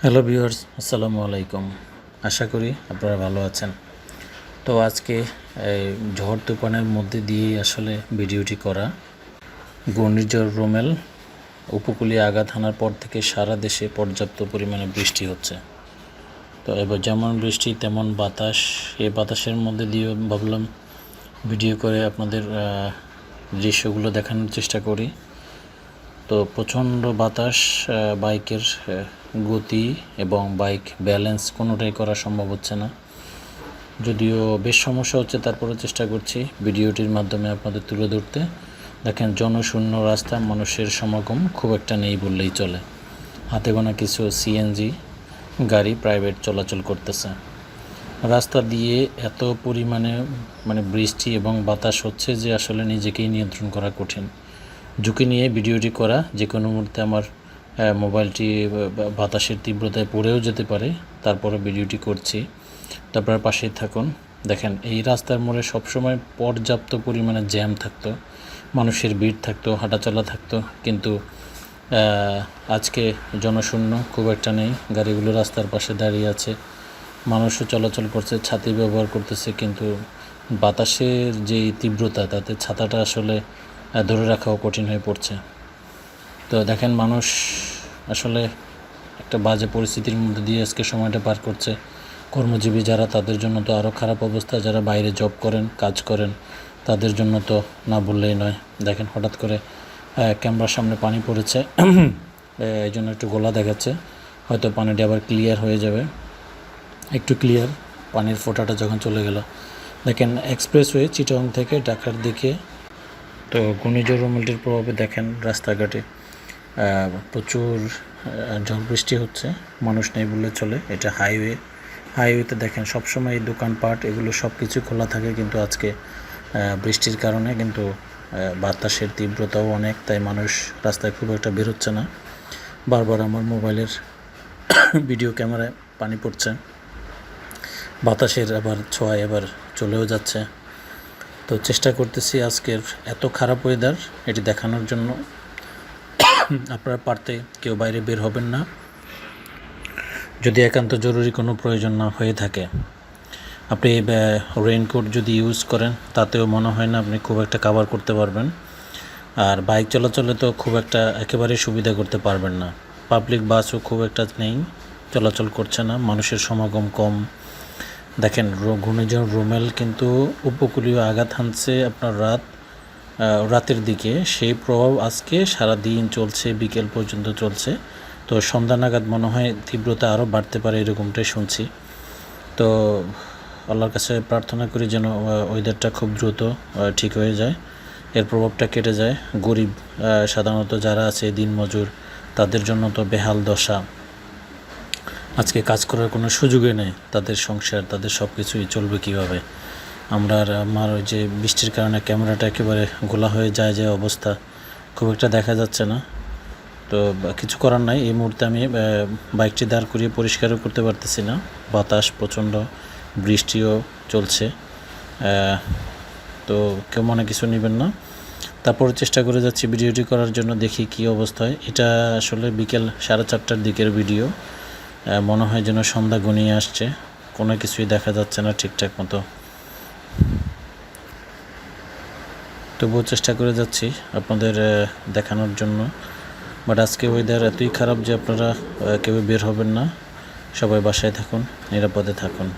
Hello viewers, আসসালামু আলাইকুম। আশা করি আপনারা ভালো আছেন। তো আজকে এই ঝড় তুফানের মধ্যে দিয়েই আসলে ভিডিওটি করা। ঘূর্ণিঝড় রুমেল উপকূলীয় আঘাত হানার পর থেকে সারা দেশে পর্যাপ্ত পরিমাণে বৃষ্টি হচ্ছে। তো এবার যেমন বৃষ্টি তেমন বাতাস, এই বাতাসের মধ্যে দিয়েও ভাবলাম ভিডিও করে আপনাদের দৃশ্যগুলো দেখানোর চেষ্টা করি। তো প্রচণ্ড বাতাস, বাইকের গতি এবং বাইক ব্যালেন্স কোনোটাই করা সম্ভব হচ্ছে না। যদিও বেশ সমস্যা হচ্ছে, তারপরেও চেষ্টা করছি ভিডিওটির মাধ্যমে আপনাদের তুলে ধরতে। দেখেন, জনশূন্য রাস্তা, মানুষের সমাগম খুব একটা নেই বললেই চলে। হাতে গোনা কিছু সিএনজি গাড়ি প্রাইভেট চলাচল করতেছে। রাস্তা দিয়ে এত পরিমাণে বৃষ্টি এবং বাতাস হচ্ছে যে আসলে নিজেকেই নিয়ন্ত্রণ করা কঠিন। ঝুঁকি নিয়ে ভিডিওটি করা, যে কোনো মুহূর্তে আমার মোবাইলটি বাতাসের তীব্রতায় পড়েও যেতে পারে, তারপরে ভিডিওটি করছি। তারপরে পাশেই থাকুন। দেখেন, এই রাস্তার মোড়ে সবসময় পর্যাপ্ত পরিমাণে জ্যাম থাকতো, মানুষের ভিড় থাকতো, হাঁটাচলা থাকতো, কিন্তু আজকে জনশূন্য খুব একটা নেই। গাড়িগুলো রাস্তার পাশে দাঁড়িয়ে আছে, মানুষও চলাচল করছে, ছাতি ব্যবহার করতেছে, কিন্তু বাতাসের যেই তীব্রতা, তাতে ছাতাটা আসলে ধরে রাখাও কঠিন হয়ে পড়ছে। তো দেখেন, মানুষ আসলে একটা বাজে পরিস্থিতির মধ্যে দিয়ে আজকে সময়টা পার করছে। কর্মজীবী যারা, তাদের জন্য তো আরও খারাপ অবস্থা। যারা বাইরে জব করেন, কাজ করেন, তাদের জন্য তো না বললেই নয়। দেখেন, হঠাৎ করে ক্যামেরার সামনে পানি পড়েছে, এই জন্য একটু গোলা দেখাচ্ছে। হয়তো পানিটি আবার ক্লিয়ার হয়ে যাবে। একটু ক্লিয়ার, পানির ফোঁটাটা যখন চলে গেল। দেখেন, এক্সপ্রেসওয়ে চিটাগং থেকে ঢাকার দিকে। তো ঘূর্ণিঝড় রুমেলটির প্রভাবে দেখেন রাস্তাঘাটে প্রচুর ঝড় বৃষ্টি হচ্ছে, মানুষ নেই বললে চলে। এটা হাইওয়েতে দেখেন সবসময় এই দোকানপাট এগুলো সব কিছু খোলা থাকে, কিন্তু আজকে বৃষ্টির কারণে কিন্তু বাতাসের তীব্রতাও অনেক, তাই মানুষ রাস্তায় খুব একটা বেরোচ্ছে না। বারবার আমার মোবাইলের ভিডিও ক্যামেরায় পানি পড়ছে, বাতাসের আবার ছোঁয়ায় আবার চলেও যাচ্ছে। তো চেষ্টা করতেছি আজকের এত খারাপ ওয়েদার এটি দেখানোর জন্য। আপনারা পারতে কেউ বাইরে বের হবেন না, যদি একান্ত জরুরি কোনো প্রয়োজন না হয়ে থাকে। আপনি রেইনকোট যদি ইউজ করেন, তাতেও মনে হয় না আপনি খুব একটা কাভার করতে পারবেন। আর বাইক চলাচলে তো খুব একটা একেবারেই সুবিধা করতে পারবেন না। পাবলিক বাসও খুব একটা নেই, চলাচল করছে না, মানুষের সমাগম কম। দেখেন, ঘূর্ণিঝড় রুমেল কিন্তু উপকূলীয় আঘাত হানছে আপনার রাতের দিকে। সেই প্রভাব আজকে সারা দিন চলছে, বিকেল পর্যন্ত চলছে। তো সন্ধ্যা নাগাদ মনে হয় তীব্রতা আরও বাড়তে পারে, এরকমটাই শুনছি। তো আল্লাহর কাছে প্রার্থনা করি যেন ওয়েদারটা খুব দ্রুত ঠিক হয়ে যায়, এর প্রভাবটা কেটে যায়। গরিব সাধারণত যারা আছে, দিনমজুর, তাদের জন্য তো বেহাল দশা। আজকে কাজ করার কোনো সুযোগই নেই, তাদের সংসার, তাদের সব কিছুই চলবে কীভাবে। আমার ওই যে বৃষ্টির কারণে ক্যামেরাটা একেবারে গোলা হয়ে যায়, যে অবস্থা, খুব একটা দেখা যাচ্ছে না। তো কিছু করার নাই, এই মুহূর্তে আমি বাইকটি দাঁড় করিয়ে পরিষ্কারও করতে পারতেছি না। বাতাস প্রচণ্ড, বৃষ্টিও চলছে। তো কেউ মনে কিছু নেবেন না। তারপর চেষ্টা করে যাচ্ছি ভিডিওটি করার জন্য, দেখি কী অবস্থায়। এটা আসলে বিকেল 4:30টার দিকের ভিডিও। মনে হয় যেন সন্ধ্যা ঘনিয়ে আসছে, কোনো কিছুই দেখা যাচ্ছে না ঠিকঠাক মতো। তবুও চেষ্টা করে যাচ্ছি আপনাদের দেখানোর জন্য। বাট আজকে ওয়েদার এতই খারাপ যে আপনারা কেউ বের হবেন না, সবাই বাসায় থাকুন, নিরাপদে থাকুন।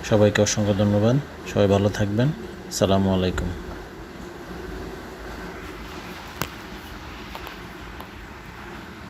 সবাইকে অসংখ্য ধন্যবাদ, সবাই ভালো থাকবেন। আসসালামু আলাইকুম।